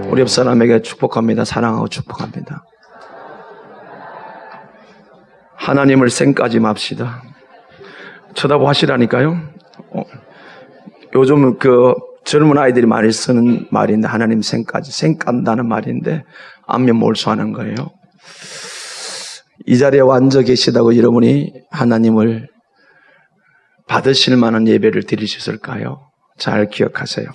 우리 옆 사람에게 축복합니다. 사랑하고 축복합니다. 하나님을 생까지 맙시다. 쳐다보시라니까요. 요즘 젊은 아이들이 많이 쓰는 말인데, 하나님 생까지, 생깐다는 말인데 안면 몰수하는 거예요. 이 자리에 앉아 계시다고 여러분이 하나님을 받으실 만한 예배를 드릴 수 있을까요? 잘 기억하세요.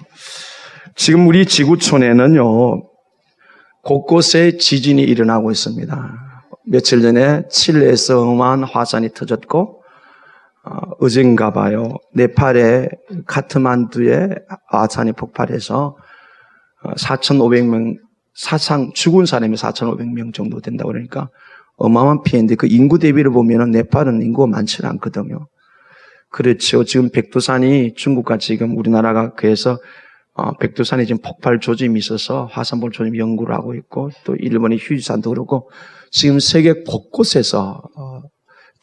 지금 우리 지구촌에는요, 곳곳에 지진이 일어나고 있습니다. 며칠 전에 칠레에서 어마어마한 화산이 터졌고, 어젠가 봐요, 네팔의 카트만두에 화산이 폭발해서 4,500명, 사상 죽은 사람이 4,500명 정도 된다고 그러니까 어마어마한 피해인데, 그 인구 대비를 보면은 네팔은 인구가 많지 않거든요. 그렇죠. 지금 백두산이, 중국과 지금 우리나라가 그래서 백두산이 지금 폭발 조짐이 있어서 화산폭 조짐 연구를 하고 있고, 또 일본의 휴지산도 그렇고, 지금 세계 곳곳에서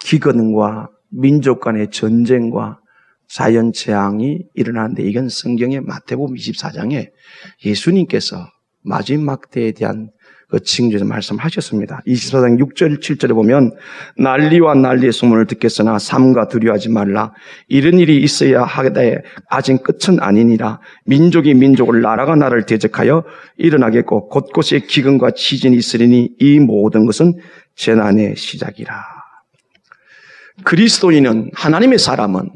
기근과 민족 간의 전쟁과 자연재앙이 일어나는데, 이건 성경의 마태복음 24장에 예수님께서 마지막 때에 대한 그 징조에서 말씀하셨습니다. 24장 6절 7절에 보면, 난리와 난리의 소문을 듣겠으나 삼가 두려워하지 말라. 이런 일이 있어야 하되 아직 끝은 아니니라. 민족이 민족을, 나라가 나라를 대적하여 일어나겠고 곳곳에 기근과 지진이 있으리니 이 모든 것은 재난의 시작이라. 그리스도인은, 하나님의 사람은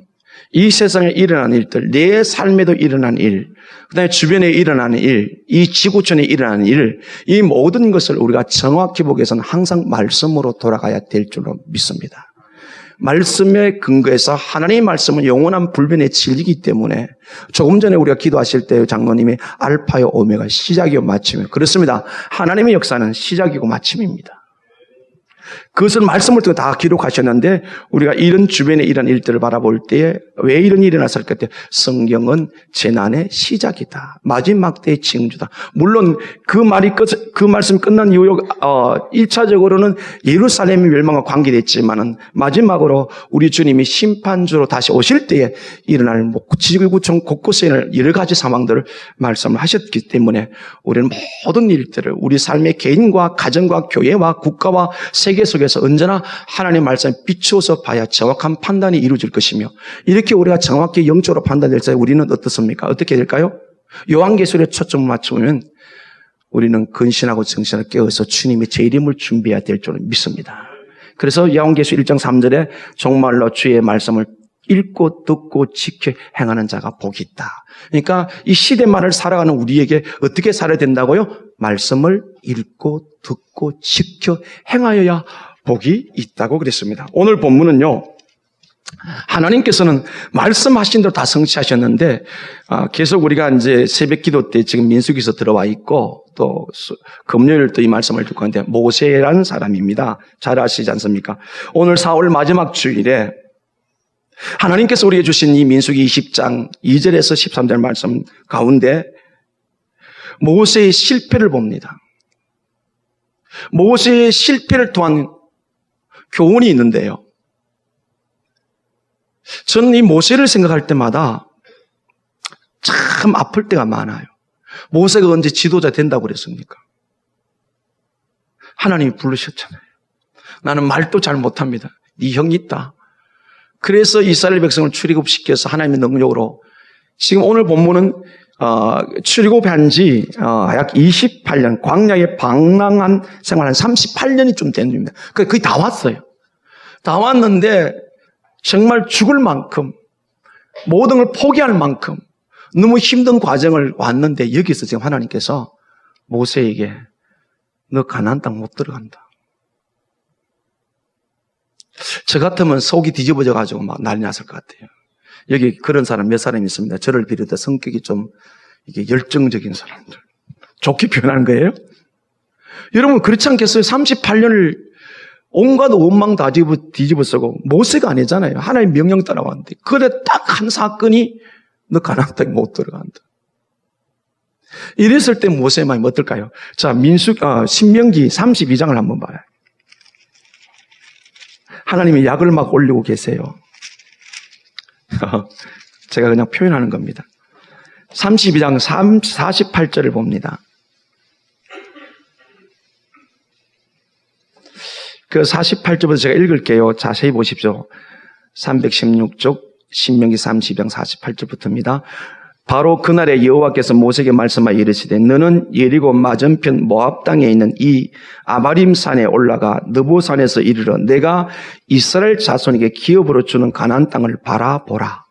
이 세상에 일어나는 일들, 내 삶에도 일어나는 일, 그 다음에 주변에 일어나는 일, 이 지구촌에 일어나는 일, 이 모든 것을 우리가 정확히 보기 위해서는 항상 말씀으로 돌아가야 될 줄로 믿습니다. 말씀에 근거해서, 하나님의 말씀은 영원한 불변의 진리이기 때문에, 조금 전에 우리가 기도하실 때 장로님이 알파요 오메가, 시작이요 마침이요. 그렇습니다. 하나님의 역사는 시작이고 마침입니다. 그것은 말씀을 통해 다 기록하셨는데, 우리가 이런 주변에 이런 일들을 바라볼 때에 왜 이런 일이 났을까 때, 성경은 재난의 시작이다, 마지막 때의 징조다. 물론 그 말씀이 끝난 이후 1차적으로는 예루살렘의 멸망과 관계됐지만은, 마지막으로 우리 주님이 심판주로 다시 오실 때에 일어날 지구촌 곳곳에 여러 가지 상황들을 말씀을 하셨기 때문에, 우리는 모든 일들을 우리 삶의 개인과 가정과 교회와 국가와 세계 속에서 언제나 하나님의 말씀에 비추어서 봐야 정확한 판단이 이루어질 것이며, 이렇게 우리가 정확히 영적으로 판단될 때 우리는 어떻습니까? 어떻게 될까요? 요한계시록에 초점을 맞추면 우리는 근신하고 정신을 깨어서 주님의 재림을 준비해야 될 줄 믿습니다. 그래서 요한계시록 1장 3절에 정말로 주의 말씀을 읽고 듣고 지켜 행하는 자가 복이 있다. 그러니까 이 시대 말을 살아가는 우리에게 어떻게 살아야 된다고요? 말씀을 읽고 듣고 지켜 행하여야 복이 있다고 그랬습니다. 오늘 본문은요, 하나님께서는 말씀하신 대로 다 성취하셨는데, 계속 우리가 이제 새벽 기도 때 지금 민수기서 들어와 있고, 또 금요일 또 이 말씀을 듣고 하는데, 모세라는 사람입니다. 잘 아시지 않습니까? 오늘 4월 마지막 주일에 하나님께서 우리에게 주신 이 민수기 20장 2절에서 13절 말씀 가운데 모세의 실패를 봅니다. 모세의 실패를 통한 교훈이 있는데요, 저는 이 모세를 생각할 때마다 참 아플 때가 많아요. 모세가 언제 지도자 된다고 그랬습니까? 하나님이 부르셨잖아요. 나는 말도 잘 못합니다. 네 형이 있다. 그래서 이스라엘 백성을 출애굽시켜서 하나님의 능력으로, 지금 오늘 본문은 출애굽한 지 약 28년, 광야에 방랑한 생활 한 38년이 좀 됩니다. 거의 다 왔어요. 다 왔는데 정말 죽을 만큼, 모든 걸 포기할 만큼 너무 힘든 과정을 왔는데, 여기서 지금 하나님께서 모세에게 너 가나안 땅 못 들어간다. 저 같으면 속이 뒤집어져 가지고 막 난리 났을 것 같아요. 여기 그런 사람 몇 사람 있습니다. 저를 비롯해 성격이 좀 이게 열정적인 사람들. 좋게 표현하는 거예요. 여러분 그렇지 않겠어요? 38년을 온갖 원망 다 뒤집어 쓰고, 모세가 아니잖아요. 하나님 명령 따라왔는데, 그래 딱 한 사건이 너 가나안 땅에 못 들어간다. 이랬을 때 모세의 마음이 어떨까요? 자, 신명기 32장을 한번 봐요. 하나님이 약을 막 올리고 계세요. 제가 그냥 표현하는 겁니다. 32장 48절을 봅니다. 그 48쪽부터 제가 읽을게요. 자세히 보십시오. 316쪽 신명기 32장 48절부터입니다. 바로 그날에 여호와께서 모세에게 말씀하여 이르시되 너는 예리고 맞은편 모압 땅에 있는 이 아바림 산에 올라가 느보산에서 이르러 내가 이스라엘 자손에게 기업으로 주는 가나안 땅을 바라보라.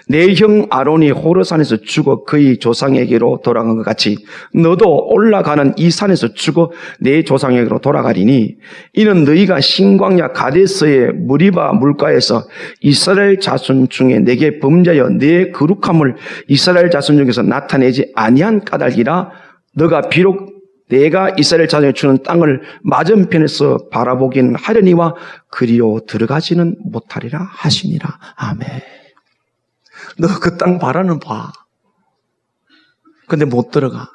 내 형 아론이 호르산에서 죽어 그의 조상에게로 돌아간 것 같이 너도 올라가는 이 산에서 죽어 내 조상에게로 돌아가리니 이는 너희가 신광야 가데스의 무리바 물가에서 이스라엘 자손 중에 내게 범죄하여 내 거룩함을 이스라엘 자손 중에서 나타내지 아니한 까닭이라. 너가 비록 내가 이스라엘 자손에 주는 땅을 맞은편에서 바라보기는 하려니와 그리로 들어가지는 못하리라 하시니라. 아멘. 너 그 땅 바라는 봐. 근데 못 들어가.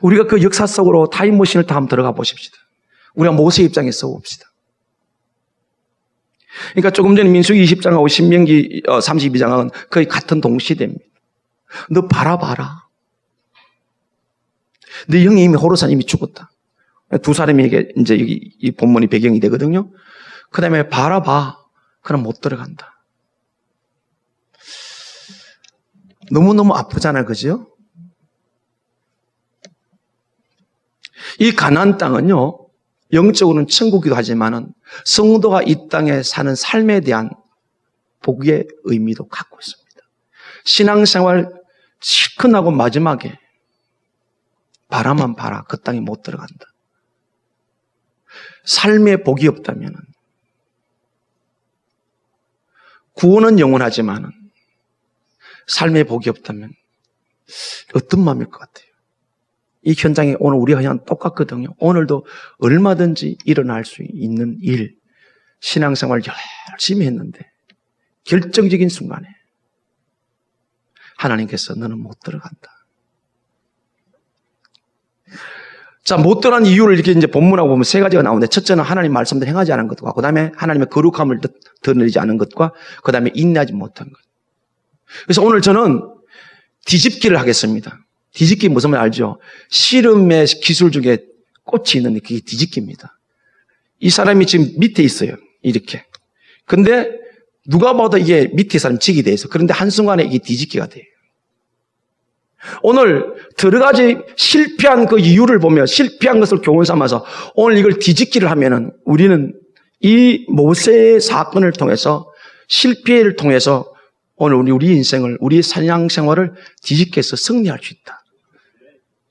우리가 그 역사 속으로 타임머신을 다 한번 들어가 보십시다. 우리가 모세 입장에 써봅시다. 그러니까 조금 전에 민수기 20장하고 신명기 32장은 거의 같은 동시대입니다. 너 바라봐라. 네 형이 이미 호르산 이미 죽었다. 두 사람에게 이제 이 본문이 배경이 되거든요. 그 다음에 바라봐. 그럼 못 들어간다. 너무너무 아프잖아요. 그죠? 이 가나안 땅은요, 영적으로는 천국이기도 하지만은 성도가 이 땅에 사는 삶에 대한 복의 의미도 갖고 있습니다. 신앙생활 시큰하고 마지막에 바라만 봐라. 그 땅에 못 들어간다. 삶에 복이 없다면은 구원은 영원하지만은 삶에 복이 없다면 어떤 마음일 것 같아요? 이 현장에 오늘 우리가 그냥 똑같거든요. 오늘도 얼마든지 일어날 수 있는 일, 신앙생활 열심히 했는데 결정적인 순간에 하나님께서 너는 못 들어간다. 자, 못 들어간 이유를 이렇게 이제 본문하고 보면 세 가지가 나오는데, 첫째는 하나님 말씀대로 행하지 않은 것과, 그 다음에 하나님의 거룩함을 드러내지 않은 것과, 그 다음에 인내하지 못한 것. 그래서 오늘 저는 뒤집기를 하겠습니다. 뒤집기 무슨 말 알죠? 씨름의 기술 중에 꽃이 있는데 그게 뒤집기입니다. 이 사람이 지금 밑에 있어요. 이렇게. 근데 누가 봐도 이게 밑에 사람 직이 돼 있어. 그런데 한순간에 이게 뒤집기가 돼요. 오늘 들어가지 실패한 그 이유를 보며 실패한 것을 교훈 삼아서 오늘 이걸 뒤집기를 하면은 우리는 이 모세의 사건을 통해서 실패를 통해서 오늘 우리 인생을, 우리 신앙생활을 뒤집게해서 승리할 수 있다.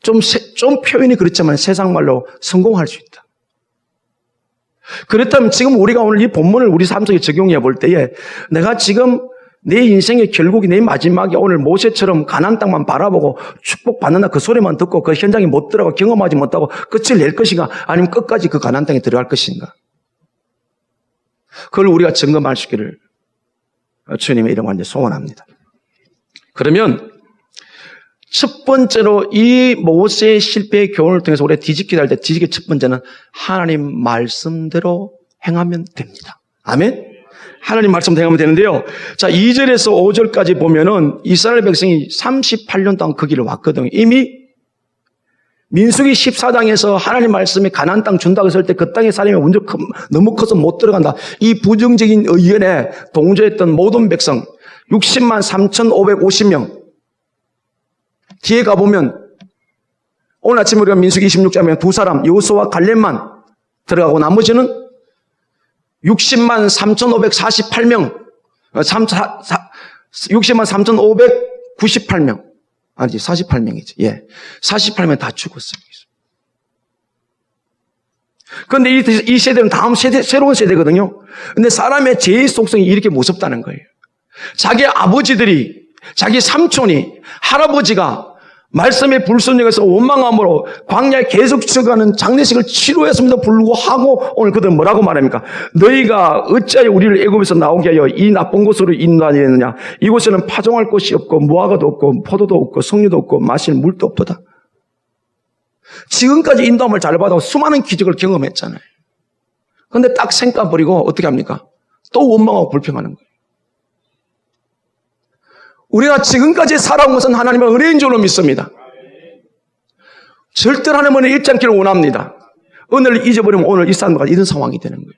좀 표현이 그렇지만 세상 말로 성공할 수 있다. 그렇다면 지금 우리가 오늘 이 본문을 우리 삶 속에 적용해 볼 때에 내가 지금 내 인생의 결국이 내 마지막에 오늘 모세처럼 가나안 땅만 바라보고 축복받는다 그 소리만 듣고 그 현장에 못 들어가 경험하지 못하고 끝을 낼 것인가 아니면 끝까지 그 가나안 땅에 들어갈 것인가. 그걸 우리가 점검할 수 있기를 주님의 이름으로 이제 소원합니다. 그러면 첫 번째로 이 모세의 실패의 교훈을 통해서 우리가 뒤집기를 할 때 뒤집기 첫 번째는 하나님 말씀대로 행하면 됩니다. 아멘? 하나님 말씀대로 행하면 되는데요. 자, 2절에서 5절까지 보면은 이스라엘 백성이 38년 동안 그 길을 왔거든요. 이미 민수기 14장에서 하나님 말씀이 가나안 땅 준다고 했을 때 그 땅의 사람이 너무 커서 못 들어간다. 이 부정적인 의견에 동조했던 모든 백성 60만 3,550명. 뒤에 가보면 오늘 아침에 우리가 민수기 26장에 두 사람 여호수아와 갈렙만 들어가고 나머지는 60만 3,548명, 60만 3,598명. 아니지, 48명이지. 예. 48명 다 죽었어요. 그런데 이 세대는 다음 세대, 새로운 세대거든요. 근데 사람의 죄의 속성이 이렇게 무섭다는 거예요. 자기 아버지들이, 자기 삼촌이, 할아버지가 말씀에 불순종해서 원망함으로 광야에 계속 쳐가는 장례식을 치루했음에도 불구하고 오늘 그들은 뭐라고 말합니까? 너희가 어찌하여 우리를 애굽에서 나오게 하여 이 나쁜 곳으로 인도하느냐? 이곳에는 파종할 곳이 없고 무화과도 없고 포도도 없고 석류도 없고 마실 물도 없도다. 지금까지 인도함을 잘 받아 수많은 기적을 경험했잖아요. 그런데 딱 생각 버리고 어떻게 합니까? 또 원망하고 불평하는 거예요. 우리가 지금까지 살아온 것은 하나님의 은혜인 줄로 믿습니다. 절대로 하나님은 잊지 않기를 원합니다. 오늘 잊어버리면 오늘 이 사람과 이런 상황이 되는 거예요.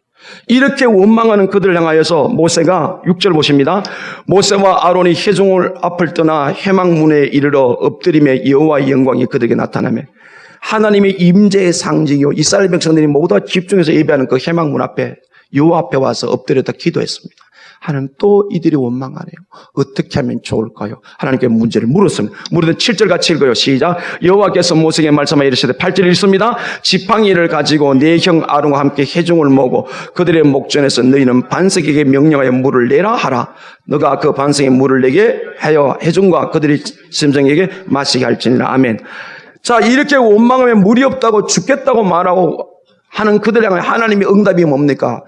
이렇게 원망하는 그들을 향하여서 모세가 6절 보십니다. 모세와 아론이 회중을 앞을 떠나 회막문에 이르러 엎드리며 여호와의 영광이 그들에게 나타나며 하나님의 임재의 상징이요 이스라엘 백성들이 모두 집중해서 예배하는 그 회막문 앞에 여호와 앞에 와서 엎드렸다 기도했습니다. 하나님 또 이들이 원망하네요. 어떻게 하면 좋을까요? 하나님께 문제를 물었습니다. 물으면 7절 같이 읽어요. 시작. 여호와께서 모세에게 말씀하여 이르시되 8절 읽습니다. 지팡이를 가지고 네 형 아론과 함께 회중을 모으고 그들의 목전에서 너희는 반석에게 명령하여 물을 내라 하라. 너가 그 반석에 물을 내게 하여 회중과 그들의 심정에게 마시게 할지니라. 아멘. 자, 이렇게 원망하며 물이 없다고 죽겠다고 말하고 하는 그들 향해 하나님의 응답이 뭡니까?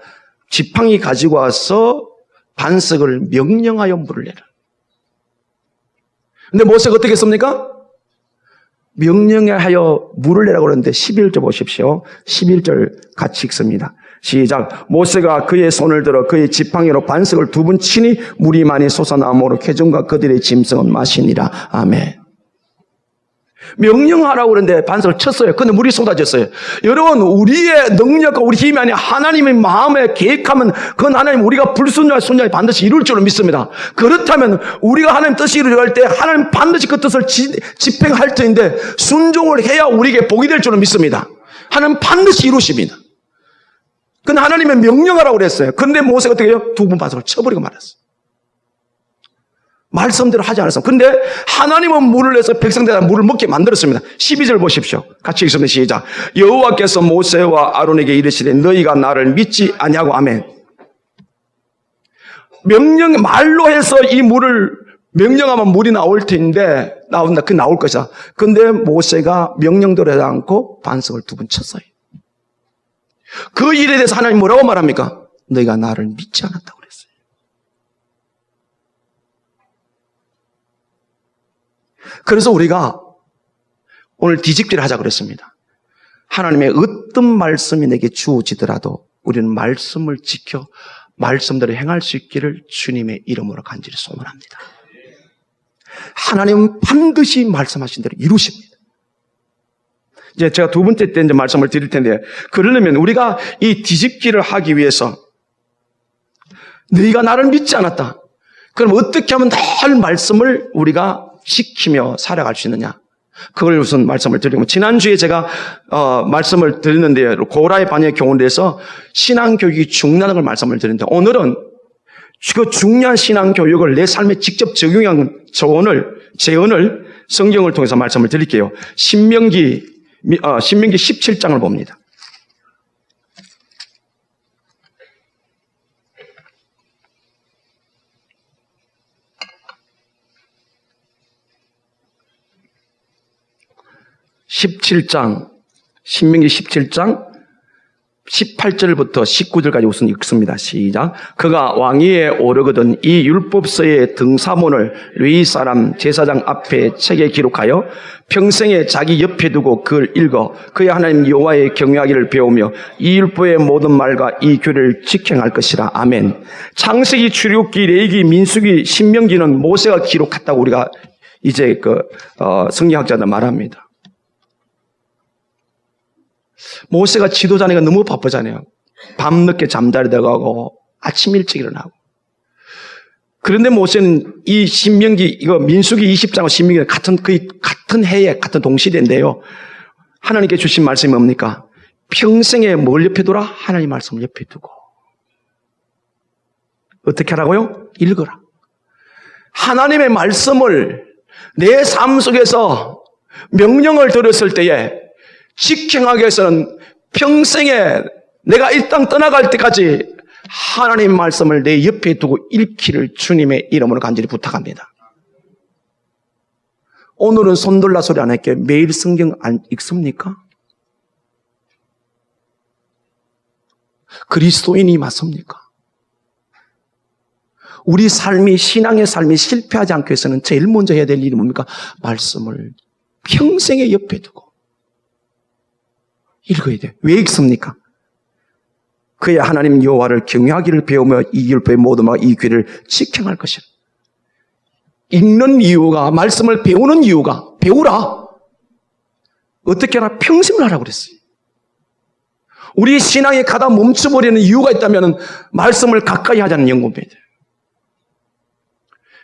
지팡이 가지고 와서 반석을 명령하여 물을 내라. 근데 모세가 어떻게 했습니까? 명령하여 물을 내라고 그러는데 11절 보십시오. 11절 같이 읽습니다. 시작. 모세가 그의 손을 들어 그의 지팡이로 반석을 2번 치니 물이 많이 솟아나므로 회중과 그들의 짐승은 마시니라. 아멘. 명령하라고 그러는데 반석을 쳤어요. 근데 물이 쏟아졌어요. 여러분, 우리의 능력과 우리 힘이 아니라 하나님의 마음에 계획하면 그건 하나님 우리가 불순종할 순종이 반드시 이룰 줄로 믿습니다. 그렇다면 우리가 하나님 뜻이 이루어갈 때 하나님 반드시 그 뜻을 집행할 터인데 순종을 해야 우리에게 복이 될 줄로 믿습니다. 하나님 반드시 이루십니다. 근데 하나님의 명령하라고 그랬어요. 근데 모세가 어떻게 해요? 2번 반석을 쳐버리고 말았어요. 말씀대로 하지 않았습니다. 근데 하나님은 물을 내서 백성들한테 물을 먹게 만들었습니다. 12절 보십시오. 같이 읽습니다. 시작. 여호와께서 모세와 아론에게 이르시되 너희가 나를 믿지 아니하고 아멘. 말로 해서 이 물을 명령하면 물이 나올 텐데 나온다. 그 나올 것이다. 근데 모세가 명령대로 하지 않고 반석을 2번 쳤어요. 그 일에 대해서 하나님 뭐라고 말합니까? 너희가 나를 믿지 않았다고 그랬어요. 그래서 우리가 오늘 뒤집기를 하자 그랬습니다. 하나님의 어떤 말씀이 내게 주어지더라도 우리는 말씀을 지켜 말씀대로 행할 수 있기를 주님의 이름으로 간절히 소원합니다. 하나님은 반드시 말씀하신 대로 이루십니다. 이제 제가 2번째 때 이제 말씀을 드릴 텐데, 그러려면 우리가 이 뒤집기를 하기 위해서 너희가 나를 믿지 않았다. 그럼 어떻게 하면 늘 말씀을 우리가 지키며 살아갈 수 있느냐? 그걸 우선 말씀을 드리고, 지난주에 제가 말씀을 드렸는데 고라의 반역의 교훈에 대해서 신앙교육이 중요한 걸 말씀을 드렸는데, 오늘은 그 중요한 신앙교육을 내 삶에 직접 적용한 재언을 성경을 통해서 말씀을 드릴게요. 신명기 17장을 봅니다. 신명기 17장 18절부터 19절까지 우선 읽습니다. 시작. 그가 왕위에 오르거든 이 율법서의 등사본을 레위 사람 제사장 앞에 책에 기록하여 평생에 자기 옆에 두고 그걸 읽어 그의 하나님 여호와의 경외하기를 배우며 이 율법의 모든 말과 이 규례를 지켜할 것이라. 아멘. 창세기, 출애굽기, 레위기, 민수기, 신명기는 모세가 기록했다고 우리가 이제 성경학자들 말합니다. 모세가 지도자니까 너무 바쁘잖아요. 밤늦게 잠자리다 가고 아침 일찍 일어나고. 그런데 모세는 이 신명기, 민수기 20장과 신명기는 같은 해에 같은 동시대인데요. 하나님께 주신 말씀이 뭡니까? 평생에 뭘 옆에 두라? 하나님 말씀을 옆에 두고. 어떻게 하라고요? 읽어라. 하나님의 말씀을 내 삶 속에서 명령을 들었을 때에 지켜하기 위해서는 평생에 내가 이 땅 떠나갈 때까지 하나님 말씀을 내 옆에 두고 읽기를 주님의 이름으로 간절히 부탁합니다. 오늘은 손들라 소리 안 할게요. 매일 성경 안 읽습니까? 그리스도인이 맞습니까? 우리 삶이, 신앙의 삶이 실패하지 않기 위해서는 제일 먼저 해야 될 일이 뭡니까? 말씀을 평생에 옆에 두고 읽어야 돼요. 왜 읽습니까? 그의 하나님 여호와를 경외하기를 배우며 이 율법의 모든 말과 이 규례를 지켜할 것이라. 읽는 이유가, 말씀을 배우는 이유가, 배우라. 어떻게 하나 평생을 하라고 그랬어요. 우리 신앙이 가다 멈춰버리는 이유가 있다면 말씀을 가까이 하자는 연구입니다.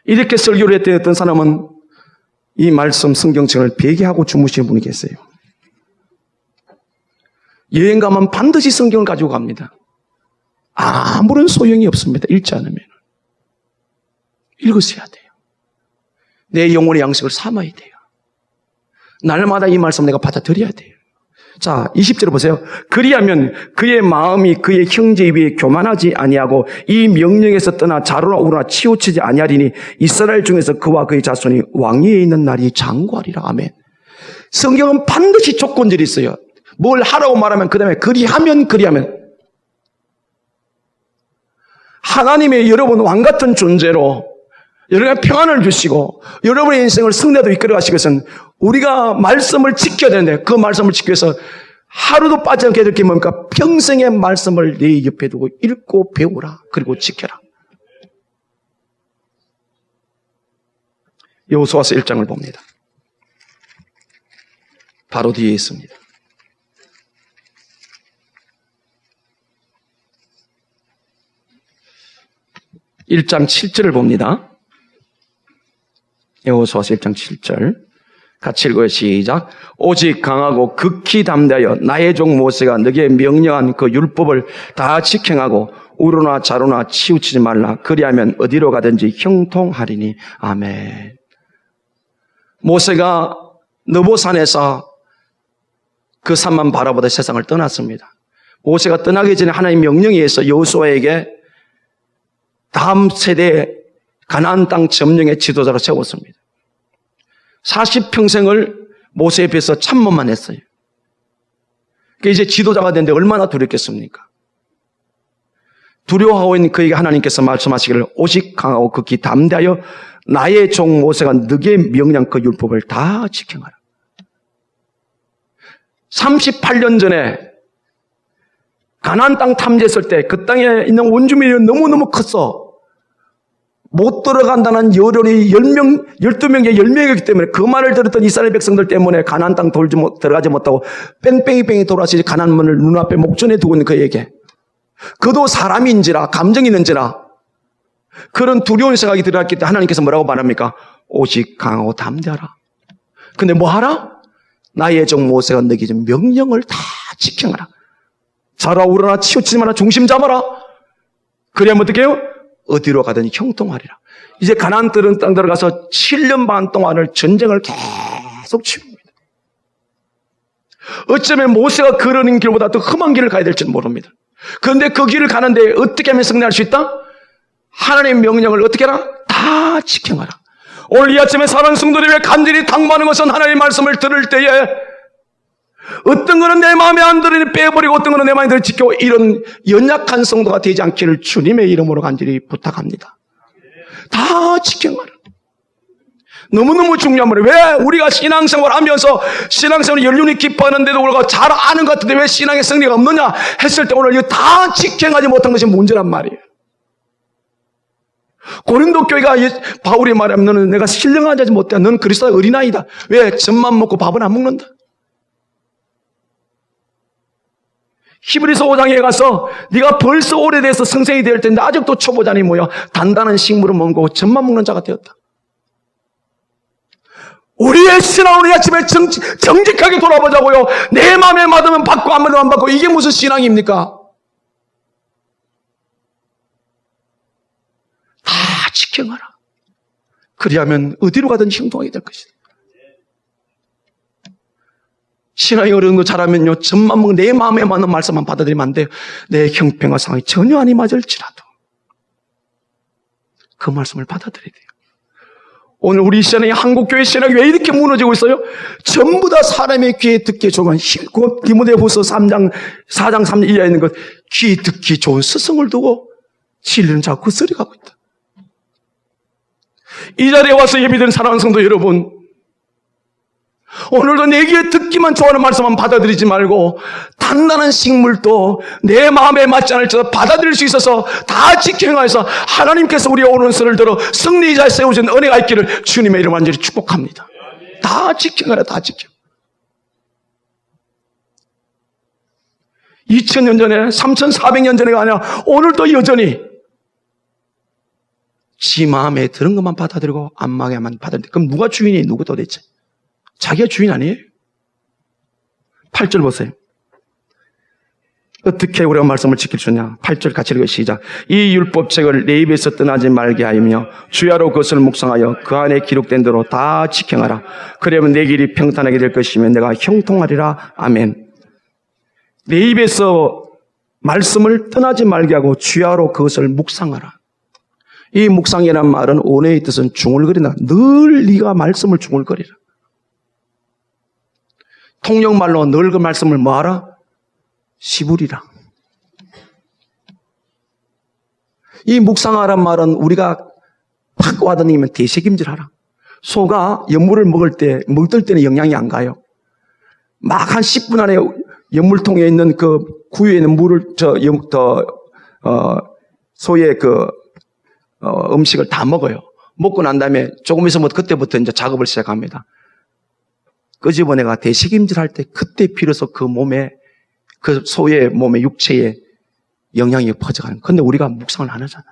이렇게 설교를 했던 어떤 사람은 이 말씀 성경책을 베개하고 주무시는 분이 계세요. 여행 가면 반드시 성경을 가지고 갑니다. 아무런 소용이 없습니다. 읽지 않으면. 읽으셔야 돼요. 내 영혼의 양식을 삼아야 돼요. 날마다 이 말씀 내가 받아들여야 돼요. 자, 20절 보세요. 그리하면 그의 마음이 그의 형제 위에 교만하지 아니하고 이 명령에서 떠나 자로나 우로나 치우치지 아니하리니 이스라엘 중에서 그와 그의 자손이 왕위에 있는 날이 장구하리라. 아멘. 성경은 반드시 조건들이 있어요. 뭘 하라고 말하면 그 다음에 그리하면 하나님의 여러분 왕같은 존재로 여러분의 평안을 주시고 여러분의 인생을 승리하도록 이끌어 가시기 위해서는 우리가 말씀을 지켜야 되는데 그 말씀을 지키기 위해서 하루도 빠지지 않게 될 게 뭡니까? 평생의 말씀을 네 옆에 두고 읽고 배우라. 그리고 지켜라. 여호수아서 1장을 봅니다. 바로 뒤에 있습니다. 1장 7절을 봅니다. 여호수아서 1장 7절 같이 읽어요. 시작. 오직 강하고 극히 담대하여 나의 종 모세가 너에게 명령한 그 율법을 다 지켜하고 우로나 자로나 치우치지 말라. 그리하면 어디로 가든지 형통하리니. 아멘. 모세가 느보산에서 그 산만 바라보다 세상을 떠났습니다. 모세가 떠나기 전에 하나님의 명령에 의해서 여호수아에게 다음 세대의 가나안 땅 점령의 지도자로 세웠습니다. 40평생을 모세 옆에서 참모만 했어요. 그러니까 이제 지도자가 됐는데 얼마나 두렵겠습니까? 두려워하고 있는 그에게 하나님께서 말씀하시기를 오직 강하고 극히 담대하여 나의 종 모세가 너에게 명령한 그 율법을 다 지켜가라. 38년 전에 가나안 땅 탐지했을 때 그 땅에 있는 원주민이 너무너무 컸어. 못 들어간다는 여론이 10명, 12명에 10명이기 때문에 그 말을 들었던 이스라엘 백성들 때문에 가나안 땅 들어가지 못하고 뺑뺑이 돌아서 가나안 문을 눈앞에 목전에 두고 있는 그에게 그도 사람인지라 감정이 있는지라 그런 두려운 생각이 들어왔기 때문에 하나님께서 뭐라고 말합니까? 오직 강하고 담대하라. 근데 뭐 하라? 나의 종 모세가 너에게 준 명령을 다 지켜가라. 자라 우러나 치우치지 마라. 중심 잡아라. 그래야면 어떻게 해요? 어디로 가든지 형통하리라. 이제 가나안 땅 들어가서 7년 반 동안을 전쟁을 계속 치릅니다. 어쩌면 모세가 걸어낸 길보다 더 험한 길을 가야 될지는 모릅니다. 그런데 그 길을 가는데 어떻게 하면 승리할 수 있다? 하나님의 명령을 어떻게 하라? 다 지켜가라. 오늘 이 아침에 사랑하는 성도들이 왜 간절히 당부하는 것은 하나님의 말씀을 들을 때에 어떤 거는 내 마음에 안 들으니 빼버리고 어떤 거는 내 마음에 들으니 지키고 이런 연약한 성도가 되지 않기를 주님의 이름으로 간절히 부탁합니다. 다 지켜가라. 너무너무 중요한 말이에요. 왜 우리가 신앙생활 하면서 신앙생활을 연륜이 기뻐하는데도 불구하고 잘 아는 것 같은데 왜 신앙의 승리가 없느냐 했을 때 오늘 이거 다 지켜가지 못한 것이 문제란 말이에요. 고린도 교회가 바울이 말하면 너는 내가 신령하지 못해. 너는 그리스도의 어린아이다. 왜? 젖만 먹고 밥은 안 먹는다. 히브리서 5장에 가서 네가 벌써 오래돼서 성생이 될 텐데 아직도 초보자니 뭐야. 단단한 식물을 먹고 젖만 먹는 자가 되었다. 우리의 신앙을 이 아침에 정직하게 돌아보자고요. 내 마음에 맞으면 받고 안 맞으면 안 받고 이게 무슨 신앙입니까? 다 지켜가라. 그리하면 어디로 가든지 형통하게 될 것이다. 신앙이 어려운 거 잘하면요, 젖만 먹고 내 마음에 맞는 말씀만 받아들이면 안 돼요. 내 형편과 상황이 전혀 아니 맞을지라도 그 말씀을 받아들여야 돼요. 오늘 우리 신앙이 한국교회 신앙이 왜 이렇게 무너지고 있어요? 전부 다 사람의 귀에 듣기 좋은 디모데후서 4장 3절 이하에 있는 것 귀에 듣기 좋은 스승을 두고 진리는 자꾸 쓰리가고 있다. 이 자리에 와서 예비된 사랑하는 성도 여러분, 오늘도 내 귀에 듣기만 좋아하는 말씀만 받아들이지 말고 단단한 식물도 내 마음에 맞지 않을지라도 받아들일 수 있어서 다 지켜가서 하나님께서 우리의 오른손을 들어 승리자에 세우신 은혜가 있기를 주님의 이름으로 완전히 축복합니다. 다 지켜가라. 다 지켜. 2000년 전에, 3400년 전에가 아니라 오늘도 여전히 지 마음에 들은 것만 받아들이고 안 망해만 받아들이고. 그럼 누가 주인이에요? 누구 도대체? 자기가 주인 아니에요? 8절 보세요. 어떻게 우리가 말씀을 지킬 수 있냐? 8절 같이 읽어 시작. 이 율법책을 내 입에서 떠나지 말게 하며 주야로 그것을 묵상하여 그 안에 기록된 대로 다 지켜하라. 그러면 내 길이 평탄하게 될 것이며 내가 형통하리라. 아멘. 내 입에서 말씀을 떠나지 말게 하고 주야로 그것을 묵상하라. 이 묵상이라는 말은 원어의 뜻은 중얼거린다. 늘 네가 말씀을 중얼거리라. 통역말로 늘 그 말씀을 뭐하라? 시부리라. 이 묵상하란 말은 우리가 팍 와닿으면 되새김질하라. 소가 연물을 먹을 때는 영양이 안 가요. 막 한 10분 안에 연물통에 있는 그 구유에 있는 물을 소의 음식을 다 먹어요. 먹고 난 다음에 조금 있으면 그때부터 이제 작업을 시작합니다. 끄집어내가 되새김질 할 때 그때 비로소 그 몸에, 그 소의 몸의 육체에 영양이 퍼져가는. 근데 우리가 묵상을 안 하잖아요.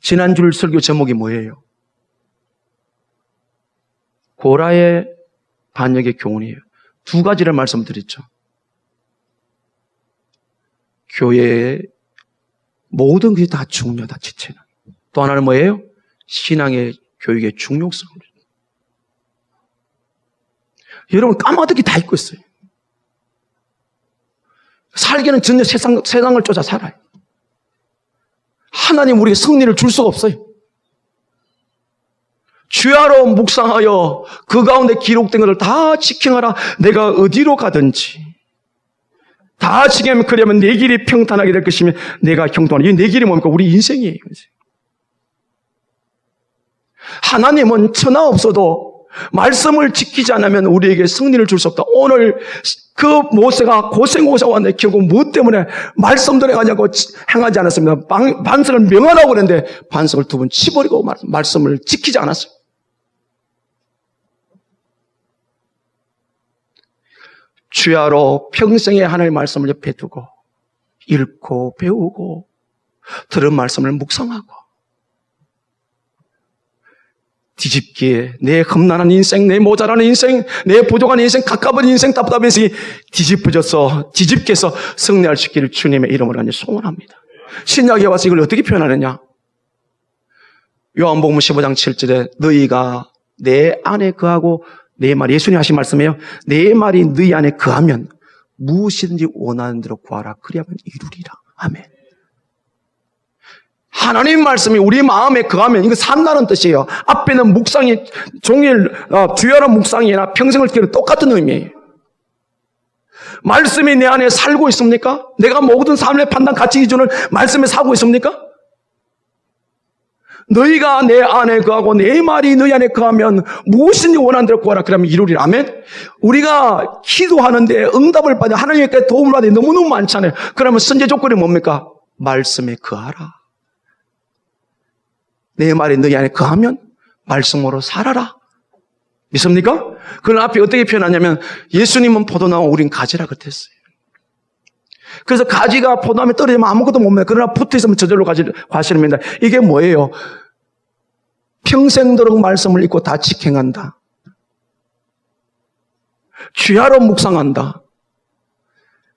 지난주 설교 제목이 뭐예요? 고라의 반역의 교훈이에요. 두 가지를 말씀드렸죠. 교회의 모든 것이 다 중요하다, 지체는. 또 하나는 뭐예요? 신앙의 교육의 중요성. 여러분 까마득히 다 잊고 있어요. 살기는 전혀 세상을 쫓아 살아요. 하나님 우리에게 승리를 줄 수가 없어요. 주야로 묵상하여 그 가운데 기록된 것을 다 지켜하라. 내가 어디로 가든지 다 지키면 그러면 내 길이 평탄하게 될 것이며 내가 형통하라. 이 내 길이 뭡니까? 우리 인생이에요. 하나님은 천하 없어도 말씀을 지키지 않으면 우리에게 승리를 줄 수 없다. 오늘 그 모세가 고생고생하고 왔는데 결국 무엇 때문에 말씀대로 행하지 않았습니다. 반석을 명하라고 그랬는데 반석을 두 번 치버리고 말씀을 지키지 않았어요. 주야로 평생에 하나님의 말씀을 옆에 두고 읽고 배우고 들은 말씀을 묵상하고 뒤집기에 내 험난한 인생, 내 모자라는 인생, 내 부족한 인생, 가까운 인생, 답답한 인생이 뒤집게서 승리할 수 있기를 주님의 이름으로 소원합니다. 신약에 와서 이걸 어떻게 표현하느냐? 요한복음 15장 7절에 너희가 내 안에 거하고 내 말이, 예수님 하신 말씀이에요. 내 말이 너희 안에 거하면 무엇이든지 원하는 대로 구하라. 그리하면 이루리라. 아멘. 하나님 말씀이 우리 마음에 거하면 이거 산다는 뜻이에요. 앞에는 묵상이 종일 주야로 묵상이나 평생을 기는 똑같은 의미예요. 말씀이 내 안에 살고 있습니까? 내가 모든 삶의 판단, 가치 기준을 말씀에 사고 있습니까? 너희가 내 안에 거하고 내 말이 너희 안에 거하면 무엇인지 원하는 대로 구하라. 그러면 이루리라. 아멘. 우리가 기도하는데 응답을 받아 하나님께 도움을 받아 너무너무 많잖아요. 그러면 선제 조건이 뭡니까? 말씀에 거하라. 내 말이 너희 안에 거하면 말씀으로 살아라. 믿습니까? 그 앞에 어떻게 표현하냐면 예수님은 포도나무, 우린 가지라 그랬어요. 그래서 가지가 포도나무에 떨어지면 아무것도 못 먹어요. 그러나 붙어있으면 저절로 과실입니다. 이게 뭐예요? 평생도록 말씀을 읽고 다 지켜간다. 주야로 묵상한다.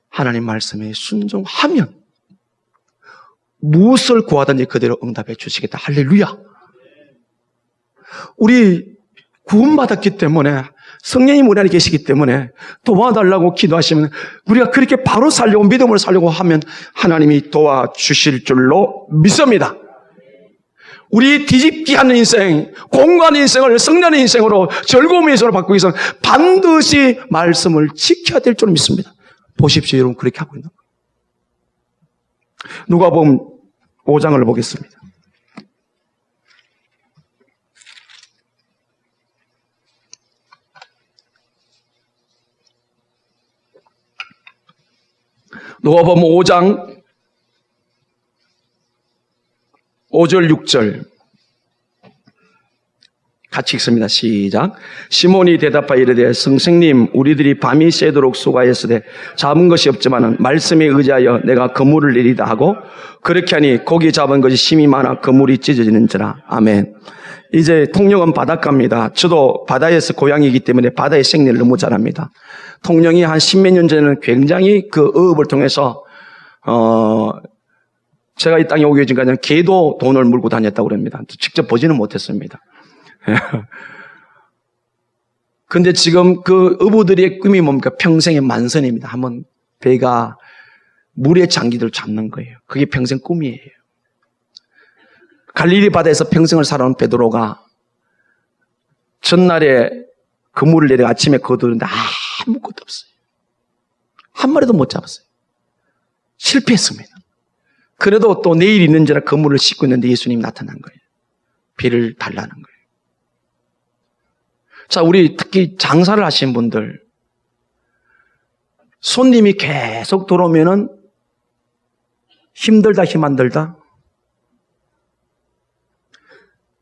하나님 말씀에 순종하면 무엇을 구하든지 그대로 응답해 주시겠다. 할렐루야. 우리 구원받았기 때문에 성령님 우리 안에 계시기 때문에 도와달라고 기도하시면 우리가 그렇게 바로 살려고 믿음으로 살려고 하면 하나님이 도와주실 줄로 믿습니다. 우리 뒤집기 하는 인생, 공부하는 인생을 성령의 인생으로 즐거움의 인생으로 바꾸기 위해서는 반드시 말씀을 지켜야 될 줄 믿습니다. 보십시오. 여러분 그렇게 하고 있는 거예요. 누가복음 5장을 보겠습니다. 누가복음 5장 5절 6절 같이 읽습니다. 시작. 시몬이 대답하여 이르되 선생님 우리들이 밤이 새도록 수고하였으되 잡은 것이 없지만은 말씀에 의지하여 내가 그물을 내리다 하고 그렇게 하니 고기 잡은 것이 심이 많아 그물이 찢어지는지라. 아멘. 이제 통영은 바닷가입니다. 저도 바다에서 고향이기 때문에 바다의 생리를 너무 잘합니다. 통영이 한 십몇 년 전에는 굉장히 그 어업을 통해서 제가 이 땅에 오기 전까지는 개도 돈을 물고 다녔다고 그럽니다. 직접 보지는 못했습니다. 근데 지금 그 어부들의 꿈이 뭡니까? 평생의 만선입니다. 한번 배가 물의 장기들 잡는 거예요. 그게 평생 꿈이에요. 갈릴리 바다에서 평생을 살아온 베드로가 전날에 그물을 내려 아침에 거두는데 아무것도 없어요. 한 마리도 못 잡았어요. 실패했습니다. 그래도 또 내일 있는지라 그물을 싣고 있는데 예수님이 나타난 거예요. 배를 달라는 거예요. 자, 우리 특히 장사를 하시는 분들, 손님이 계속 들어오면은 힘들다, 힘 안 들다?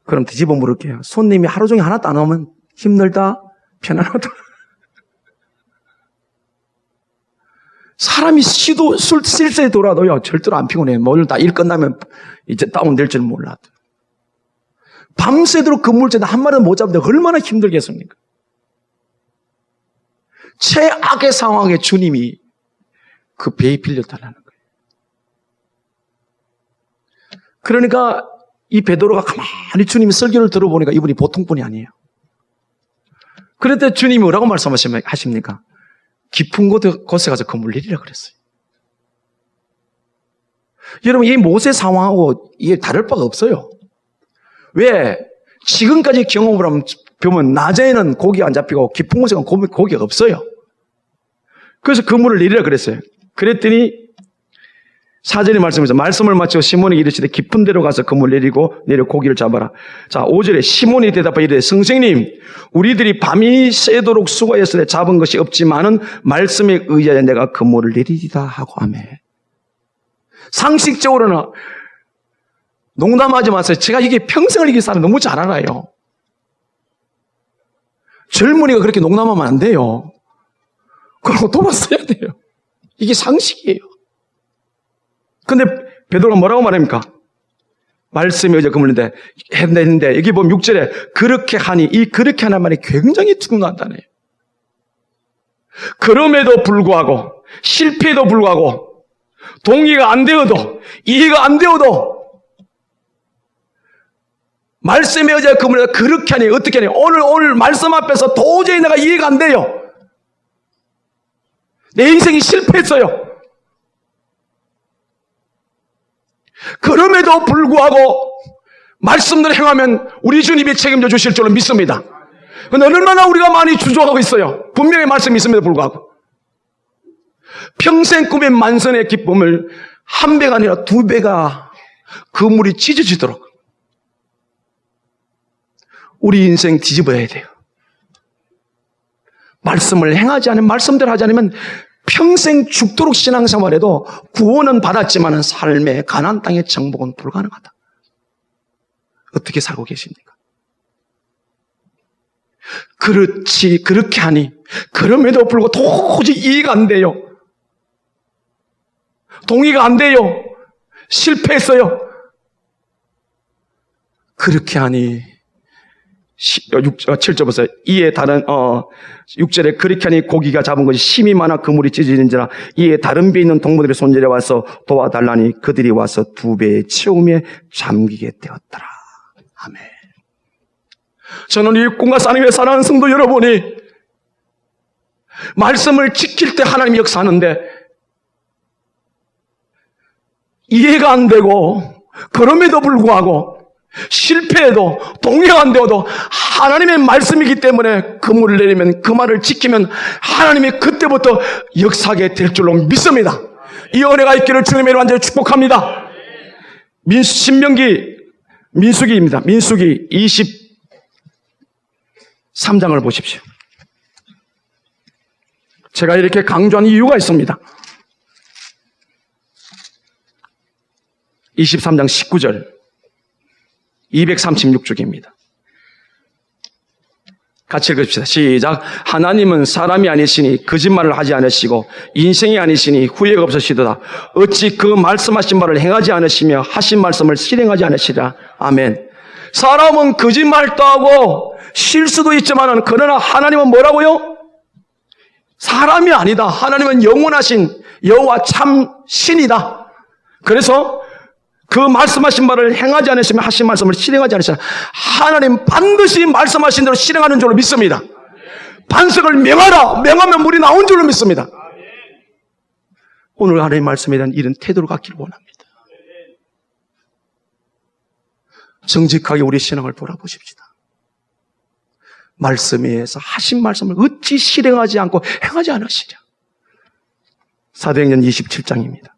그럼 뒤집어 물을게요. 손님이 하루 종일 하나도 안 오면 힘들다, 편안하다? 사람이 실세에 돌아도요, 절대로 안 피곤해요. 오늘 다 일 끝나면 이제 다운될 줄 몰라도. 밤새도록 그물 째도 한 마리도 못 잡는데 얼마나 힘들겠습니까? 최악의 상황에 주님이 그 배에 빌려달라는 거예요. 그러니까 이 베드로가 가만히 주님의 설교를 들어보니까 이분이 보통 분이 아니에요. 그럴 때 주님이 뭐라고 말씀하십니까? 깊은 곳에 가서 그물 내리라 그랬어요. 여러분, 이 모세 상황하고 이게 다를 바가 없어요. 왜? 지금까지 경험을 보면 낮에는 고기가 안 잡히고 깊은 곳에는 고기가 없어요. 그래서 그물을 내리라 그랬어요. 그랬더니 사절이 말씀해서 말씀을 마치고 시몬이 이르시되 깊은 데로 가서 그물 내려 고기를 잡아라. 자, 5절에 시몬이 대답하여 이르되 선생님 우리들이 밤이 새도록 수고하였으되 잡은 것이 없지만은 말씀에 의하여 내가 그물을 내리리다 하고 하매. 상식적으로는 농담하지 마세요. 제가 이게 평생을 이길 사람 너무 잘 알아요. 젊은이가 그렇게 농담하면 안 돼요. 그럼 돌아서야 돼요. 이게 상식이에요. 근데 베드로가 뭐라고 말합니까? 말씀이 어제 그물인데 했는데 여기 보면 6절에 그렇게 하니 이 그렇게 하는 말이 굉장히 투명하다네요. 그럼에도 불구하고 실패에도 불구하고 동의가 안 되어도 이해가 안 되어도 말씀에 어제 그물에 그렇게 하니 어떻게 하니 오늘 말씀 앞에서 도저히 내가 이해가 안 돼요. 내 인생이 실패했어요. 그럼에도 불구하고 말씀대로 행하면 우리 주님이 책임져 주실 줄로 믿습니다. 그런데 얼마나 우리가 많이 주저하고 있어요. 분명히 말씀이 있음에도 불구하고 평생 꿈의 만선의 기쁨을 한 배가 아니라 두 배가 그물이 찢어지도록 우리 인생 뒤집어야 돼요. 말씀을 행하지 않으면 말씀대로 하지 않으면 평생 죽도록 신앙생활해도 구원은 받았지만 삶의 가나안 땅의 정복은 불가능하다. 어떻게 살고 계십니까? 그렇지 그렇게 하니 그럼에도 불구하고 도저히 이해가 안 돼요. 동의가 안 돼요. 실패했어요. 그렇게 하니 7절 보세요. 이에 다른 6절에 그렇게 하니 고기가 잡은 것이 심이 많아 그물이 찢어지는지라 이에 다른 배에 있는 동무들의 손질해 와서 도와달라니 그들이 와서 두 배의 채움에 잠기게 되었더라. 아멘. 저는 이 꿈과 사랑에 사랑하는 성도 여러분이 말씀을 지킬 때 하나님이 역사하는데 이해가 안 되고 그럼에도 불구하고 실패해도 동의가 안 되어도 하나님의 말씀이기 때문에 그물을 내리면 그 말을 지키면 하나님이 그때부터 역사하게 될 줄로 믿습니다. 이 은혜가 있기를 주님의 완전히 축복합니다. 민수기입니다. 민수기 23장을 보십시오. 제가 이렇게 강조한 이유가 있습니다. 23장 19절 236쪽입니다. 같이 읽읍시다. 시작. 하나님은 사람이 아니시니 거짓말을 하지 않으시고 인생이 아니시니 후회가 없으시도다. 어찌 그 말씀하신 바를 행하지 않으시며 하신 말씀을 실행하지 않으시랴. 아멘. 사람은 거짓말도 하고 실수도 있지만 그러나 하나님은 뭐라고요? 사람이 아니다. 하나님은 영원하신 여호와 참 신이다. 그래서 그 말씀하신 바를 행하지 않으시며 하신 말씀을 실행하지 않으시나 하나님 반드시 말씀하신 대로 실행하는 줄로 믿습니다. 반석을 명하라. 명하면 물이 나온 줄로 믿습니다. 오늘 하나님의 말씀에 대한 이런 태도를 갖기를 원합니다. 정직하게 우리 신앙을 돌아보십시다. 말씀에 의해서 하신 말씀을 어찌 실행하지 않고 행하지 않으시랴. 사도행전 27장입니다.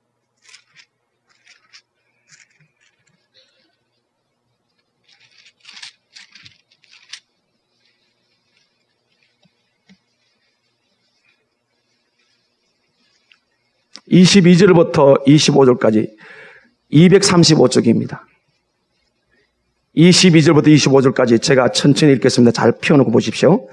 (22절부터) (25절까지) 235쪽입니다. 22절부터 25절까지 제가 천천히 읽겠습니다. 잘 펴놓고 보십시오.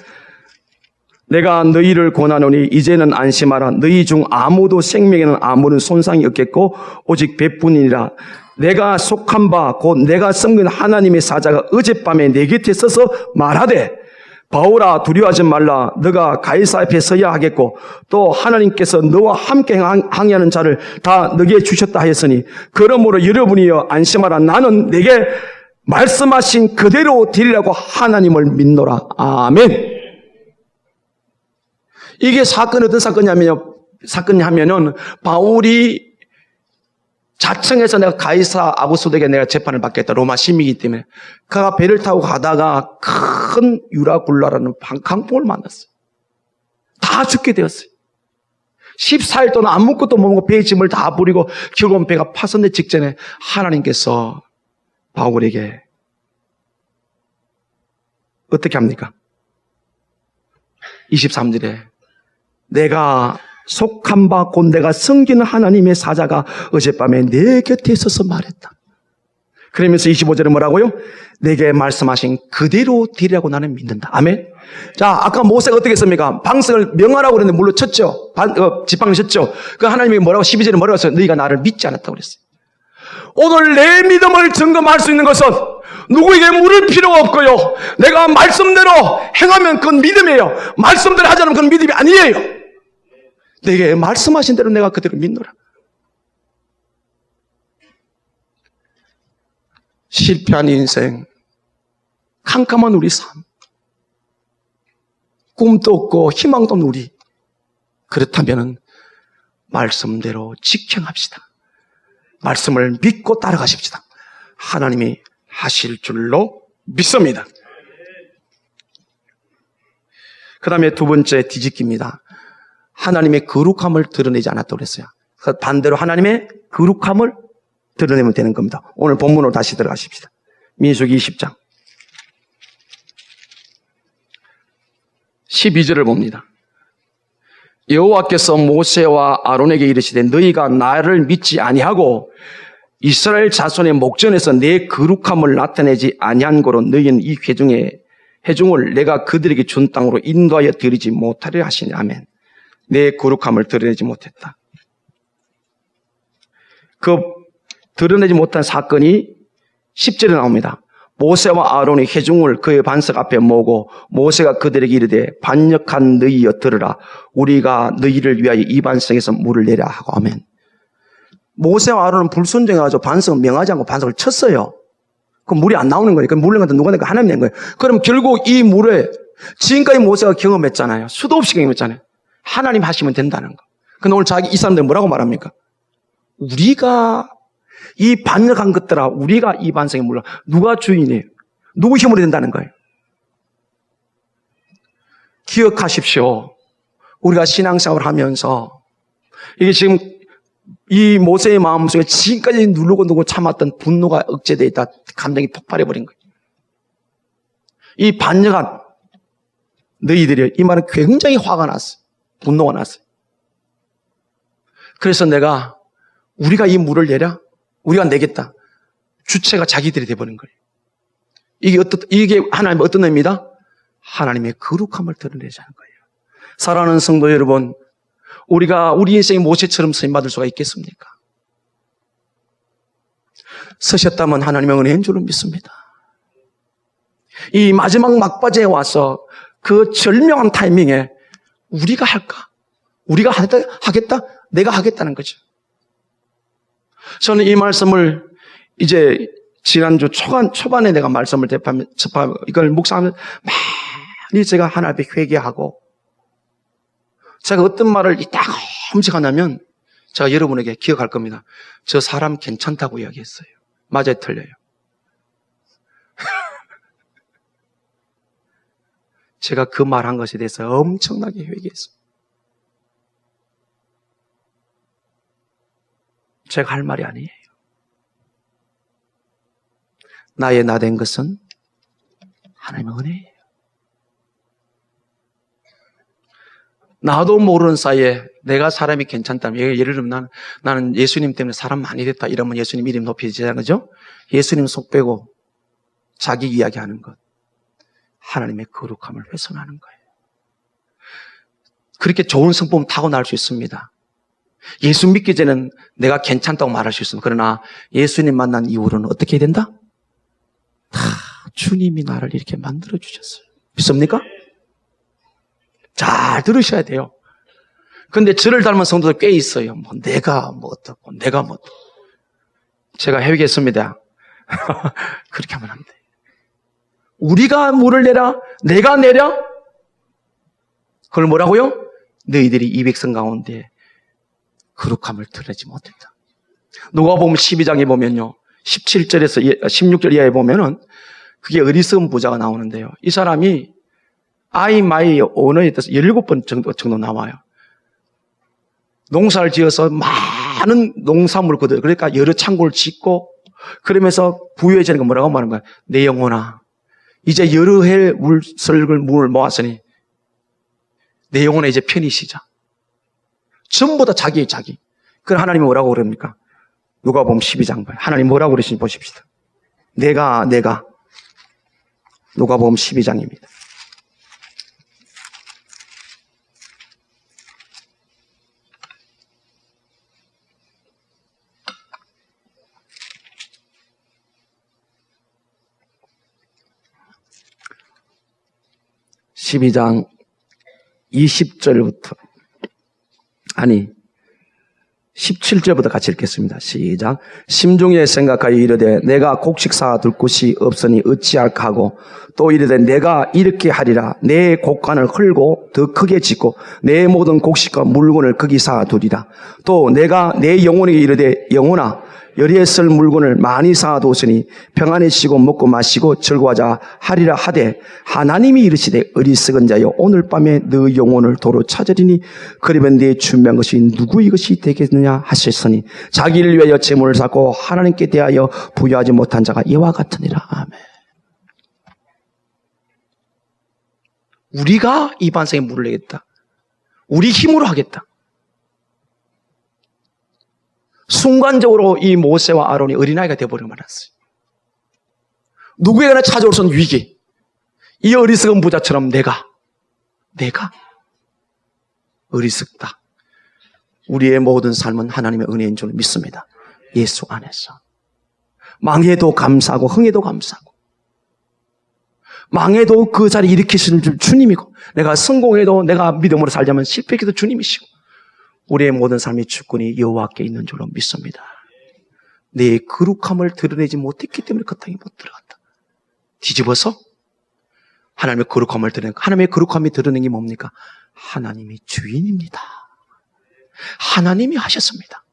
내가 너희를 권하노니 이제는 안심하라. 너희 중 아무도 생명에는 아무런 손상이 없겠고 오직 배뿐이니라. 내가 속한 바 곧 내가 섬긴 하나님의 사자가 어젯밤에 내 곁에 서서 말하되 바울아 두려워하지 말라. 너가 가이사 앞에 서야 하겠고 또 하나님께서 너와 함께 항해하는 자를 다 너에게 주셨다 하였으니 그러므로 여러분이여 안심하라. 나는 내게 말씀하신 그대로 되리라고 하나님을 믿노라. 아멘. 이게 사건이 어떤 사건이냐면은 바울이 자청해서 내가 가이사 아구스도에게 내가 재판을 받겠다. 로마 시민이기 때문에 그가 배를 타고 가다가 큰 유라굴라라는 강풍을 만났어요. 다 죽게 되었어요. 14일 동안 아무것도 못 먹고 배의 짐을 다 부리고 결국은 배가 파손되기 직전에 하나님께서 바울에게 어떻게 합니까? 23절에 내가 속한 바 곧 내가 섬기는 하나님의 사자가 어젯밤에 내 곁에 있어서 말했다. 그러면서 25절에 뭐라고요? 내게 말씀하신 그대로 되리라고 나는 믿는다. 아멘. 자, 아까 모세가 어떻게 했습니까? 방석을 명하라고 그랬는데 물로 쳤죠. 지팡이를 쳤죠. 그 하나님이 뭐라고 12절에 뭐라고 했어요? 너희가 나를 믿지 않았다고 그랬어요. 오늘 내 믿음을 증거할 수 있는 것은 누구에게 물을 필요가 없고요. 내가 말씀대로 행하면 그건 믿음이에요. 말씀대로 하지 않으면 그건 믿음이 아니에요. 내게 말씀하신 대로 내가 그대로 믿노라. 실패한 인생, 캄캄한 우리 삶, 꿈도 없고 희망도 없는 우리, 그렇다면 말씀대로 직행합시다. 말씀을 믿고 따라가십시다. 하나님이 하실 줄로 믿습니다. 그 다음에 두 번째 뒤집기입니다. 하나님의 거룩함을 드러내지 않았다고 그랬어요. 그래서 반대로 하나님의 거룩함을 드러내면 되는 겁니다. 오늘 본문으로 다시 들어가십시다. 민수기 20장 12절을 봅니다. 여호와께서 모세와 아론에게 이르시되 너희가 나를 믿지 아니하고 이스라엘 자손의 목전에서 내 거룩함을 나타내지 아니한 거로 너희는 이 회중을 내가 그들에게 준 땅으로 인도하여 드리지 못하려 하시니. 아멘. 내 거룩함을 드러내지 못했다. 그 드러내지 못한 사건이 10절에 나옵니다. 모세와 아론이 회중을 그의 반석 앞에 모으고 모세가 그들에게 이르되 반역한 너희여 들으라. 우리가 너희를 위하여 이 반석에서 물을 내라 하고. 아멘. 모세와 아론은 불순종해가지고 반석을 명하지 않고 반석을 쳤어요. 그럼 물이 안 나오는 거니까 물을 낸 건 누가 낸 거야? 하나님이 낸 거예요. 그럼 결국 이 물에 지금까지 모세가 경험했잖아요. 수도 없이 경험했잖아요. 하나님 하시면 된다는 거. 근데 오늘 이 사람들 뭐라고 말합니까? 우리가 이 반역한 것들아, 우리가 이 반석에 물러 누가 주인이에요? 누구 힘으로 된다는 거예요? 기억하십시오. 우리가 신앙생활을 하면서 이게 지금 이 모세의 마음속에 지금까지 누르고 참았던 분노가 억제되어 있다. 감정이 폭발해버린 거예요. 이 반역한 너희들이, 이 말은 굉장히 화가 났어요. 분노가 났어요. 그래서 우리가 이 물을 내랴? 우리가 내겠다. 주체가 자기들이 돼버린 거예요. 이게 하나님의 어떤 의미다? 하나님의 거룩함을 드러내자는 거예요. 사랑하는 성도 여러분, 우리가 우리 인생의 모세처럼 쓰임받을 수가 있겠습니까? 서셨다면 하나님의 은혜인 줄로 믿습니다. 이 마지막 막바지에 와서 그 절묘한 타이밍에 우리가 할까? 우리가 하겠다? 내가 하겠다는 거죠. 저는 이 말씀을 이제 지난주 초반에 내가 말씀을 접하면 이걸 묵상하면서 많이 제가 하나님 앞에 회개하고 제가 어떤 말을 딱 험직하냐면 제가 여러분에게 기억할 겁니다. 저 사람 괜찮다고 이야기했어요. 맞아요, 틀려요. 제가 그 말한 것에 대해서 엄청나게 회개했어요. 제가 할 말이 아니에요. 나의 나 된 것은 하나님의 은혜예요. 나도 모르는 사이에 내가 사람이 괜찮다면, 예를 들면 나는 예수님 때문에 사람 많이 됐다 이러면 예수님 이름 높이지잖아요. 그죠? 예수님 속 빼고 자기 이야기하는 것. 하나님의 거룩함을 훼손하는 거예요. 그렇게 좋은 성품 타고날 수 있습니다. 예수 믿기 전에는 내가 괜찮다고 말할 수 있습니다. 그러나 예수님 만난 이후로는 어떻게 해야 된다? 다 주님이 나를 이렇게 만들어 주셨어요. 믿습니까? 잘 들으셔야 돼요. 근데 저를 닮은 성도들 꽤 있어요. 내가 어떻고, 내가 뭐 어떻고. 제가 해보겠습니다. 그렇게 하면 안 돼. 우리가 물을 내라, 내가 내려? 그걸 뭐라고요? 너희들이 이 백성 가운데 거룩함을 드러내지 못했다. 누가복음 12장에 보면요, 17절에서 16절 이하에 보면은 그게 어리석은 부자가 나오는데요. 이 사람이 아이마이 언어에 대해서 17번 정도 나와요. 농사를 지어서 많은 농산물을 거둬요. 그러니까 여러 창고를 짓고 그러면서 부유해지는 건 뭐라고 말하는 거야? 내 영혼아, 이제 여러 해 물을 모았으니 내 영혼에 이제 편히 쉬자. 전부 다 자기. 그럼 하나님이 뭐라고 그럽니까? 누가복음 12장 봐요. 하나님 뭐라고 그러시는지 보십시다. 내가 누가복음 12장입니다. (12장) 20절부터 17절부터 같이 읽겠습니다. 시작. 심중에 생각하여 이르되 내가 곡식 쌓아둘 곳이 없으니 어찌할까 하고 또 이르되 내가 이렇게 하리라. 내 곡간을 헐고 더 크게 짓고 내 모든 곡식과 물건을 거기 쌓아두리라. 또 내가 내 영혼에게 이르되 영혼아, 여리에 쓸 물건을 많이 쌓아두었으니 평안히 쉬고 먹고 마시고 즐거워하자 하리라 하되 하나님이 이르시되 어리석은 자여 오늘 밤에 너 영혼을 도로 찾으리니 그러면 네 준비한 것이 누구 이것이 되겠느냐 하셨으니 자기를 위하여 재물을 쌓고 하나님께 대하여 부여하지 못한 자가 이와 같으니라. 아멘. 우리가 이 반생에 물을 내겠다. 우리 힘으로 하겠다. 순간적으로 이 모세와 아론이 어린아이가 되어버리고 말았어요. 누구에게나 찾아올 수 있는 위기. 이 어리석은 부자처럼 내가 어리석다. 우리의 모든 삶은 하나님의 은혜인 줄 믿습니다. 예수 안에서. 망해도 감사하고 흥해도 감사하고 망해도 그 자리 일으키시는 줄 주님이고 내가 성공해도 내가 믿음으로 살자면 실패해도 주님이시고 우리의 모든 삶의 주권이 여호와께 있는 줄로 믿습니다. 내 거룩함을 드러내지 못했기 때문에 그 땅에 못 들어간다. 뒤집어서 하나님의 거룩함을 드러내는, 하나님의 거룩함이 드러내는 게 뭡니까? 하나님이 주인입니다. 하나님이 하셨습니다.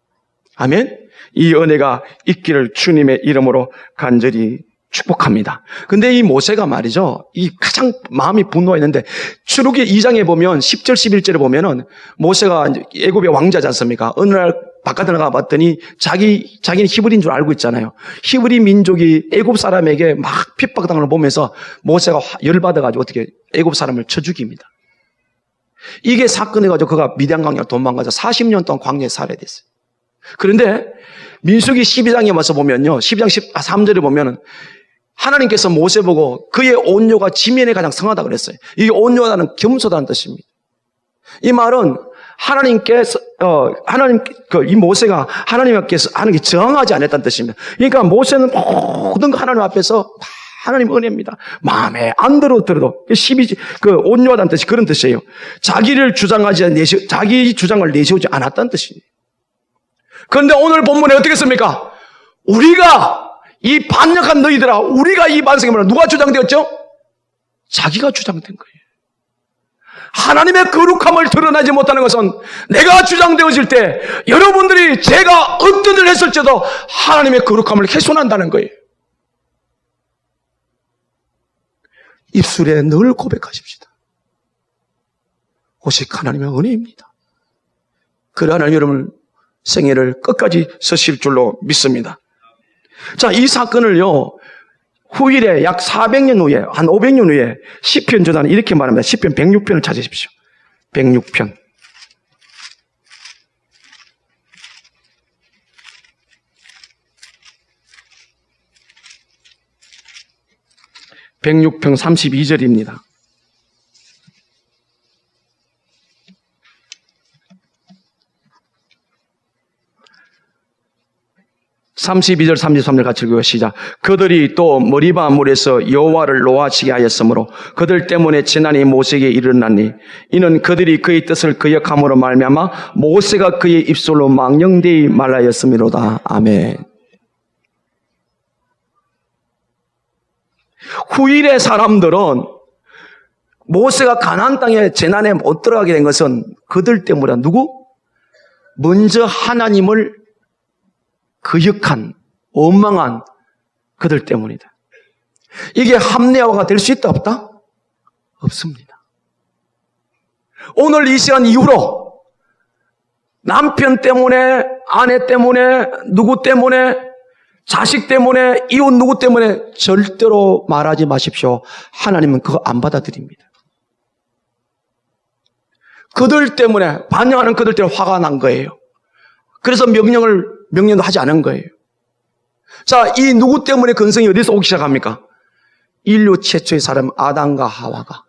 아멘. 이 은혜가 있기를 주님의 이름으로 간절히 축복합니다. 근데 이 모세가 말이죠, 이 가장 마음이 분노했는데 출애굽기 2장에 보면 10절 11절에 보면은 모세가 애굽의 왕자지 않습니까? 어느 날 바깥에 나가 봤더니 자기는 히브리인 줄 알고 있잖아요. 히브리 민족이 애굽 사람에게 막 핍박당하는 걸 보면서 모세가 열받아가지고 어떻게 애굽 사람을 쳐 죽입니다. 이게 사건해가지고 그가 미디안 광야로 도망가서 40년 동안 광야에 살아야 됐어요. 그런데 민수기 12장에 와서 보면요, 12장 13절에 보면은 하나님께서 모세 보고 그의 온유가 지면에 가장 성하다 그랬어요. 이게 온유하다는 겸손하다는 뜻입니다. 이 말은 하나님께서 이 모세가 하나님께 저항하지 않았다는 뜻입니다. 그러니까 모세는 모든 거 하나님 앞에서 하나님 은혜입니다. 마음에 안 들어도 온유하다는 뜻이 그런 뜻이에요. 자기 주장을 내세우지 않았다는 뜻이에요. 그런데 오늘 본문에 어떻게 씁니까? 우리가 이 반역한 너희들아, 우리가 이 반석에 뭐라 누가 주장되었죠? 자기가 주장된 거예요. 하나님의 거룩함을 드러나지 못하는 것은 내가 주장되어질 때 여러분들이 제가 어떤 일을 했을지도 하나님의 거룩함을 훼손한다는 거예요. 입술에 늘 고백하십시다. 오직 하나님의 은혜입니다. 그러나 여러분 생애를 끝까지 서실 줄로 믿습니다. 자, 이 사건을요, 후일에 약 400년 후에, 한 500년 후에 시편 저자는 이렇게 말합니다. 시편 106편을 찾으십시오. 106편. 106편 32절입니다. (32절) (33절) 같이 읽어요. 시작. 그들이 또 머리바 물에서 여호와를 노하시게 하였으므로 그들 때문에 재난이 모세에게 일어나니 이는 그들이 그의 뜻을 거역함으로 말미암아 모세가 그의 입술로 망령되이 말하였음이로다. 아멘. 후일의 사람들은 모세가 가나안 땅에 재난에 못 들어가게 된 것은 그들 때문이다. 누구? 먼저 하나님을 거역한, 원망한 그들 때문이다. 이게 합리화가 될 수 있다 없다? 없습니다. 오늘 이 시간 이후로 남편 때문에, 아내 때문에, 누구 때문에, 자식 때문에, 이웃 누구 때문에 절대로 말하지 마십시오. 하나님은 그거 안 받아들입니다. 그들 때문에, 반영하는 그들 때문에 화가 난 거예요. 그래서 명령도 하지 않은 거예요. 자, 이 누구 때문에 근성이 어디서 오기 시작합니까? 인류 최초의 사람 아담과 하와가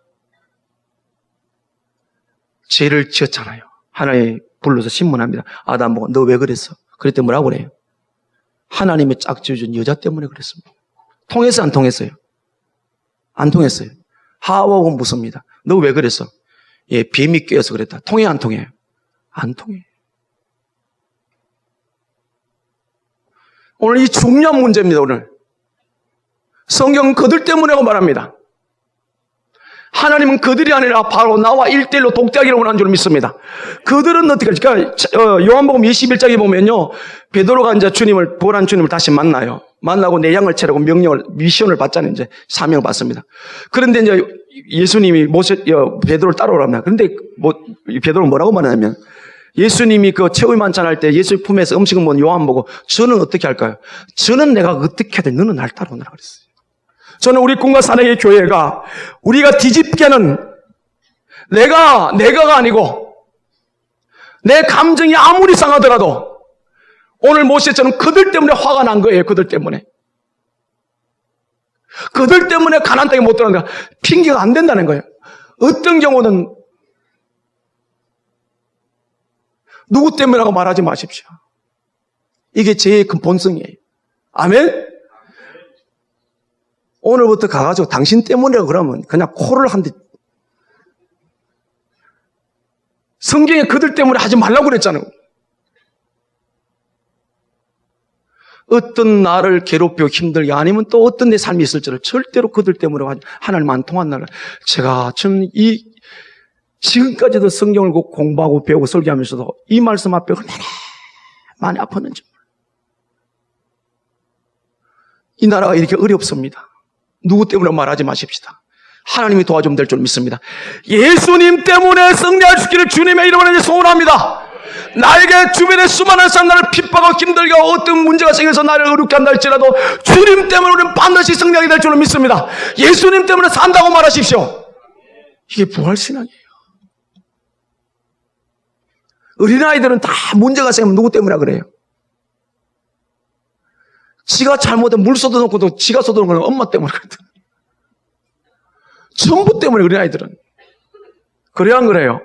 죄를 지었잖아요. 하나님 불러서 신문합니다. 아담 보고 너 왜 그랬어? 그랬더니 뭐라고 그래요? 하나님의 짝지어준 여자 때문에 그랬습니다. 통했어요? 안 통했어요? 안 통했어요. 하와가 묻습니다. 너 왜 그랬어? 예, 뱀이 꿰어서 그랬다. 통해 안 통해요? 안 통해. 오늘 이 중요한 문제입니다. 오늘 성경은 그들 때문이라고 말합니다. 하나님은 그들이 아니라 바로 나와 1대1로 독대하기를 원하는 줄 믿습니다. 그들은 어떻게 할까? 요한복음 21장에 보면요, 베드로가 이제 부활한 주님을 다시 만나요. 만나고 내 양을 채라고 미션을 받잖아요. 이제 사명을 받습니다. 그런데 이제 예수님이 베드로를 따라오랍니다. 그런데 베드로는 뭐라고 말하냐면, 예수님이 그 최후의 만찬할 때 예수 품에서 음식을 먹은 요한 보고 저는 어떻게 할까요? 저는 내가 어떻게 하든 너는 날 따라오느라 그랬어요. 저는 우리 꿈과 사랑의 교회가 우리가 뒤집게는 내가가 아니고 내 감정이 아무리 상하더라도 오늘 모세처럼 그들 때문에 화가 난 거예요. 그들 때문에 가나안 땅에 못 들어간다. 핑계가 안 된다는 거예요. 어떤 경우는 누구 때문이라고 말하지 마십시오. 이게 제 본성이에요. 아멘? 오늘부터 가가지고 당신 때문이라고 그러면 그냥 코를 한 대. 성경에 그들 때문에 하지 말라고 그랬잖아요. 어떤 나를 괴롭히고 힘들게 아니면 또 어떤 내 삶이 있을지를 절대로 그들 때문에 하나님 안 통한다는. 제가 지금까지도 성경을 공부하고 배우고 설교하면서도 이 말씀 앞에 얼마나 많이 아팠는지. 이 나라가 이렇게 어렵습니다. 누구 때문에 말하지 마십시다. 하나님이 도와주면 될 줄 믿습니다. 예수님 때문에 승리할 수 있기를 주님의 이름으로 소원합니다. 나에게 주변에 수많은 사람 나를 핍박하고 힘들게 하고 어떤 문제가 생겨서 나를 어렵게 한다 할지라도 주님 때문에 우리는 반드시 승리하게 될 줄로 믿습니다. 예수님 때문에 산다고 말하십시오. 이게 부활신앙이에요. 어린아이들은 다 문제가 생기면 누구 때문이라 그래요? 지가 잘못해 물 쏟아놓고도 지가 쏟아놓은 건 엄마 때문에 그랬거든. 전부 때문에 그래, 아이들은. 그래야 안 그래요?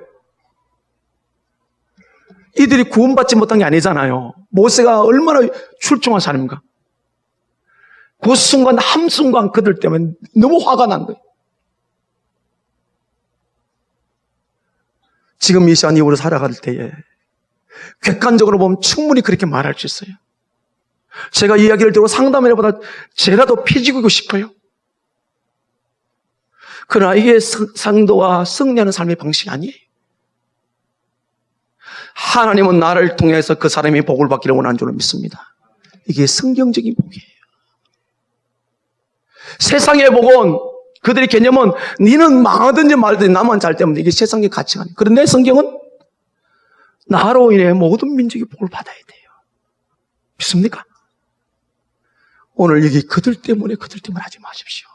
이들이 구원받지 못한 게 아니잖아요. 모세가 얼마나 출중한 사람인가. 그 순간, 한순간 그들 때문에 너무 화가 난 거예요. 지금 이 시간 이후로 살아갈 때에 객관적으로 보면 충분히 그렇게 말할 수 있어요. 제가 이야기를 들고 상담을 해보다 죄라도 피지고 싶어요. 그러나 이게 상도와 승리하는 삶의 방식이 아니에요. 하나님은 나를 통해서 그 사람이 복을 받기를 원하는 줄로 믿습니다. 이게 성경적인 복이에요. 세상의 복은 그들의 개념은 니는 망하든지 말든지 나만 잘 되면 이게 세상의 가치가 아니에요. 그런데 성경은 나로 인해 모든 민족이 복을 받아야 돼요. 믿습니까? 오늘 여기 그들 때문에 하지 마십시오.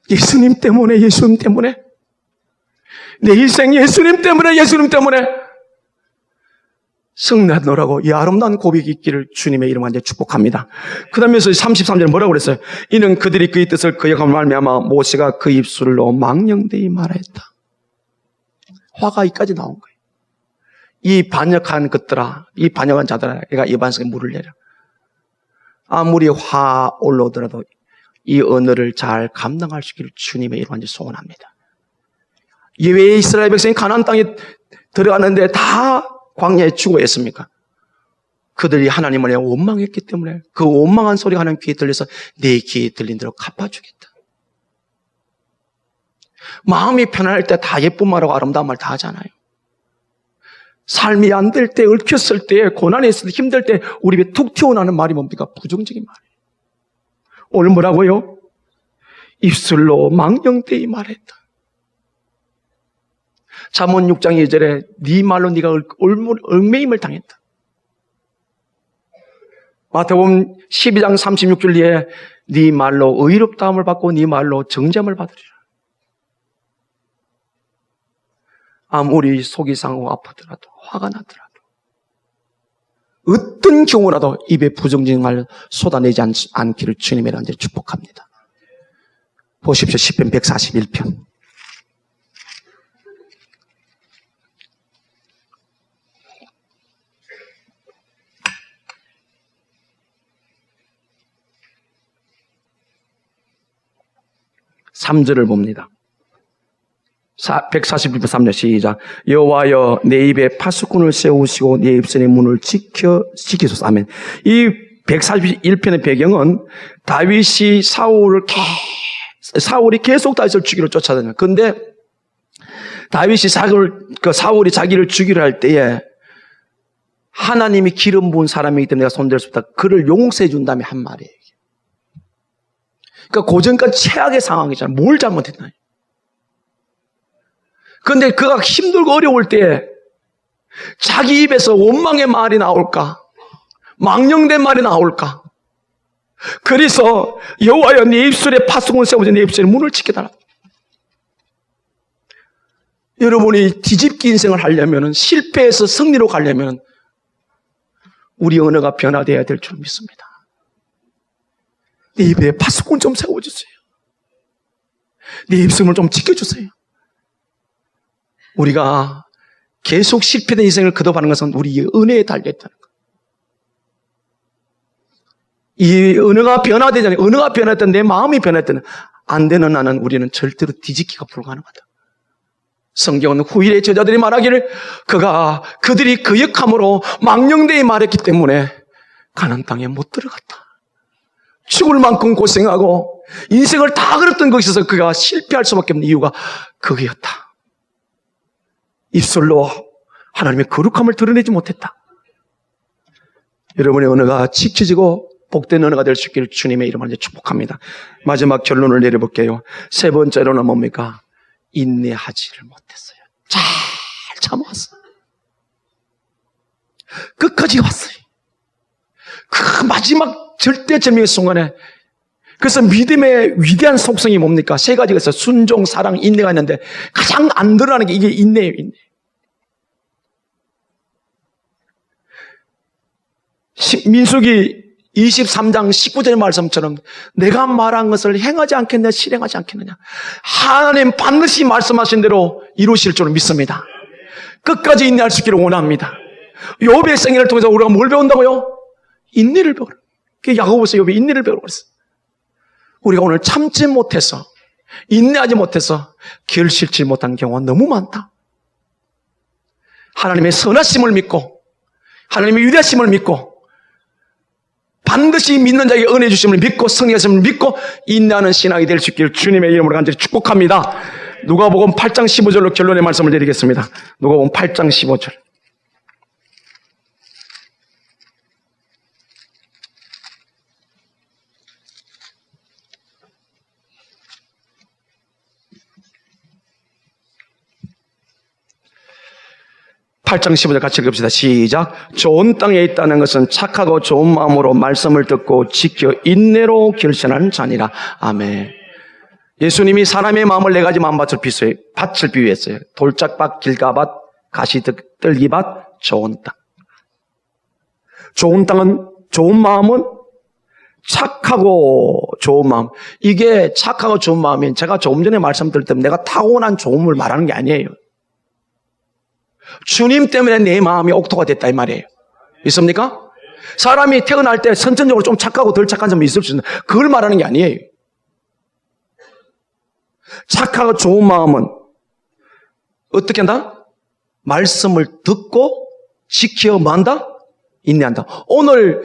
예수님 때문에 내 인생 예수님 때문에 승리하노라고 이 아름다운 고백이 있기를 주님의 이름으로 이제 축복합니다. 그 다음에서 33절에 뭐라고 그랬어요? 이는 그들이 그의 뜻을 거역함으로 말미암아 모세가 그 입술로 망령되이 말하였다. 화가 이까지 나온 거예요. 이 반역한 것들아, 이 반역한 자들아, 얘가 이 반석에 물을 내려. 아무리 화 올라오더라도 이 언어를 잘 감당할 수 있기를 주님의 이름으로 이제 소원합니다. 왜 이스라엘 백성이 가나안 땅에 들어가는데 다 광야에 죽어했습니까? 그들이 하나님을 원망했기 때문에 그 원망한 소리가 하나님 귀에 들려서 내 귀에 들린 대로 갚아주겠다. 마음이 편안할 때 다 예쁜 말하고 아름다운 말 다 하잖아요. 삶이 안 될 때, 얽혔을 때, 고난에 있을 때, 힘들 때 우리 입에 툭 튀어나오는 말이 뭡니까? 부정적인 말이에요. 오늘 뭐라고요? 입술로 망령되이 말했다. 잠언 6장 2절에 네 말로 네가 얽매임을 당했다. 마태복음 12장 36절 뒤에 네 말로 의롭다함을 받고 네 말로 정죄함을 받으리라. 아무리 속이 상하고 아프더라도 화가 나더라도 어떤 경우라도 입에 부정적인 말 쏟아내지 않기를 주님이라 이제 축복합니다. 보십시오. 시편 141편. (3절을) 봅니다. 141편 3절 시작. 여호와여 내 입에 파수꾼을 세우시고 내 입술의 문을 지키소서. 아멘. 이 141편의 배경은 다윗이 사울이 계속 다윗을 죽이러 쫓아다녀요. 그런데 다윗이 사울이 자기를 죽이려 할 때에 하나님이 기름 부은 사람이기 때문에 내가 손댈 수 없다. 그를 용서해 준 다음에 한 말이에요. 그러니까 고전까지 최악의 상황이잖아요. 뭘 잘못했나. 그런데 그가 힘들고 어려울 때 자기 입에서 원망의 말이 나올까? 망령된 말이 나올까? 그래서 여호와여 네 입술에 파수꾼을 세우자 내 입술에 문을 지켜달라. 여러분이 뒤집기 인생을 하려면 실패해서 승리로 가려면 우리 언어가 변화되어야 될 줄 믿습니다. 내 입에 파수꾼 좀 세워주세요. 내 입술을 좀 지켜주세요. 우리가 계속 실패된 인생을 거듭하는 것은 우리의 은혜에 달려있다는 것. 이 언어가 변화되잖아요. 언어가 변화했던 내 마음이 변화했던 안 되는 나는 우리는 절대로 뒤집기가 불가능하다. 성경은 후일의 저자들이 말하기를 그들이 거역함으로 망령되이 말했기 때문에 가나안 땅에 못 들어갔다. 죽을 만큼 고생하고 인생을 다 걸었던 것에서 그가 실패할 수밖에 없는 이유가 그거였다. 입술로 하나님의 거룩함을 드러내지 못했다. 여러분의 언어가 지켜지고 복된 언어가 될 수 있기를 주님의 이름으로 축복합니다. 마지막 결론을 내려볼게요. 세 번째로는 뭡니까? 인내하지를 못했어요. 잘 참았어요. 끝까지 왔어요. 그 마지막 절대절명의 순간에. 그래서 믿음의 위대한 속성이 뭡니까? 세 가지가 있어요. 순종, 사랑, 인내가 있는데 가장 안 드러나는 게 이게 인내예요. 인내. 민수기 23장 19절의 말씀처럼 내가 말한 것을 행하지 않겠느냐 실행하지 않겠느냐. 하나님 반드시 말씀하신 대로 이루실 줄 믿습니다. 끝까지 인내할 수 있기를 원합니다. 욥의 생애를 통해서 우리가 뭘 배운다고요? 인내를 배우라. 야고보서 욥이 인내를 배우라고 그랬어. 우리가 오늘 참지 못해서 인내하지 못해서 결실치 못한 경우가 너무 많다. 하나님의 선하심을 믿고 하나님의 위대하심을 믿고 반드시 믿는 자에게 은혜 주심을 믿고 성령하심을 믿고 인내하는 신앙이 될 수 있기를 주님의 이름으로 간절히 축복합니다. 누가복음 8장 15절로 결론의 말씀을 드리겠습니다. 누가복음 8장 15절. 팔 8장 15절 같이 읽읍시다. 시작. 좋은 땅에 있다는 것은 착하고 좋은 마음으로 말씀을 듣고 지켜 인내로 결신하는 자니라. 아멘. 예수님이 사람의 마음을 네 가지 마음밭을 비유했어요. 돌짝밭, 길가밭, 가시떨기밭, 좋은 땅. 좋은 땅은, 좋은 마음은 착하고 좋은 마음. 이게 착하고 좋은 마음이 제가 조금 전에 말씀드릴 때 내가 타고난 좋음을 말하는 게 아니에요. 주님 때문에 내 마음이 옥토가 됐다 이 말이에요. 있습니까? 사람이 태어날 때 선천적으로 좀 착하고 덜 착한 점이 있을 수 있는데 그걸 말하는 게 아니에요. 착하고 좋은 마음은 어떻게 한다? 말씀을 듣고 지켜 뭐 한다? 인내한다. 오늘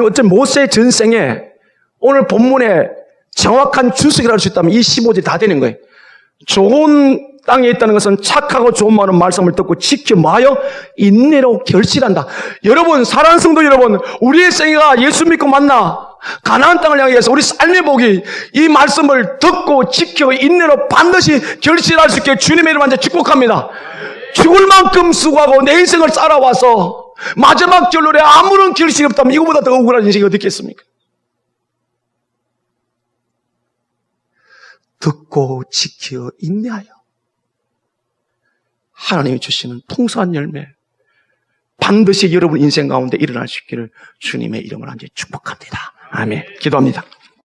어쨌든 모세 전생에 오늘 본문에 정확한 주석이라 할 수 있다면 이 15절이 다 되는 거예요. 좋은 땅에 있다는 것은 착하고 좋은 마음은 말씀을 듣고 지켜 뭐하여? 인내로 결실한다. 여러분, 사랑하는 성도 여러분, 우리의 생애가 예수 믿고 만나 가나안 땅을 향해서 우리 삶의 복이 이 말씀을 듣고 지켜 인내로 반드시 결실할 수 있게 주님의 이름으로 완전 축복합니다. 죽을 만큼 수고하고 내 인생을 살아와서 마지막 결론에 아무런 결실이 없다면 이거보다 더 억울한 인생이 어디 있겠습니까? 듣고 지켜 인내하여 하나님이 주시는 풍성한 열매 반드시 여러분 인생 가운데 일어날 수 있기를 주님의 이름으로 완전히 축복합니다. 아멘. 기도합니다.